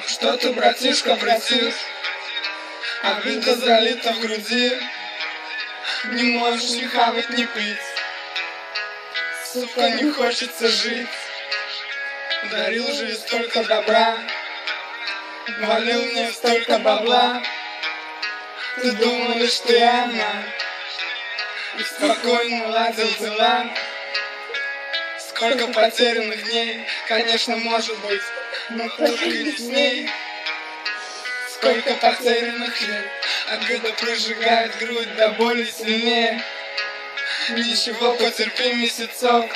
Что ты, братишка, братишь? Обида залита в груди. Не можешь ни хавать, ни пить. Сука, не хочется жить. Дарил же столько добра, валил мне столько бабла. Ты думала, что я она, и спокойно ладил дела. Сколько потерянных дней, конечно, может быть, но только не с ней. Сколько потерянных лет, обида прожигает грудь до боли сильнее. Ничего, потерпи месяцок,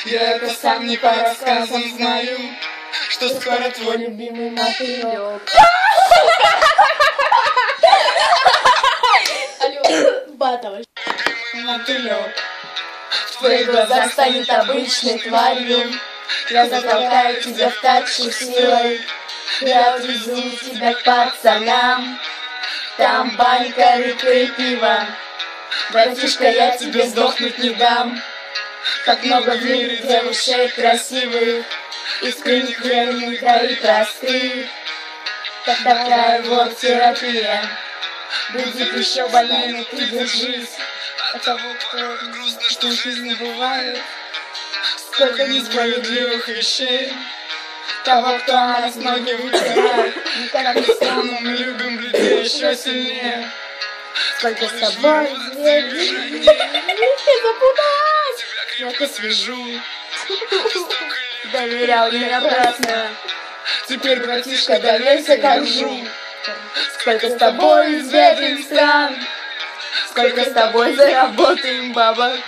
я это сам не по рассказам знаю, что скоро твой любимый мотылёк. Алло, Батова. Мотылёк В твоих глазах станет обычной тварью. Я затолкаю тебя в тачку силой. Я отвезу тебя к пацанам. Там банька, рыбка и пиво. Братишка, я тебе сдохнуть не дам. Как много в мире девушек красивых, искренних, верных, да и простых. Такая вот терапия. Будет еще больнее, но ты держись. от того, кто грустно, что в жизни бывает. Сколько несправедливых вещей. Того, кто о нас ноги вытирает. Как ни странно, мы любим людей еще сильнее. Сколько с тобой зверей. Я запуталась. Тебя крепко свяжу. Доверял мне напрасно. Теперь, братишка, доверься, как жу. Сколько с тобой сбегаем стран. Сколько с тобой заработаем бабок.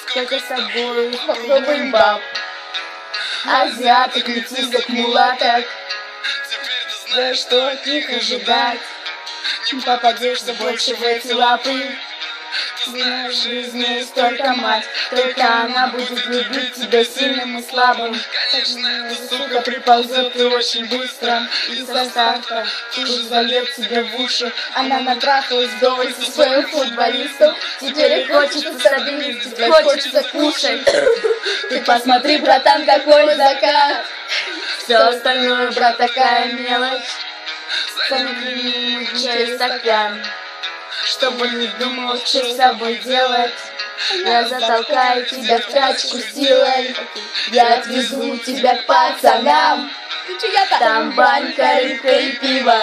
Сколько с тобой попробуем баб. Азиаток, метисок, мулаток. Теперь ты знаешь, что от них ожидать. Не попадешься больше в эти лапы. Ты знаешь, в жизни есть только мать. Только она будет любить тебя сильным и слабым. Конечно, эта сука приползет и очень быстро. И со старта тут же зальет тебе в уши. Она натрахалась вдоволь со своим футболистом. Теперь хочется стабильности, теперь хочется кушать. Ты посмотри, братан, какой закат. Все остальное, брат, такая мелочь. Сами через океан. Чтобы не думал, Что с собой делать? Я затолкаю тебя в тачку силой. Я отвезу тебя к пацанам. Там банька, рыбка и пиво.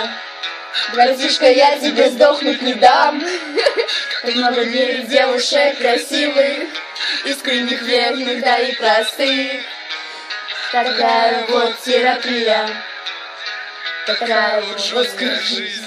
Братишка, я тебе сдохнуть не дам. Как много в мире девушек красивых, искренних, верных, да и простых. Такая вот терапия. такая вот жесткая жизнь.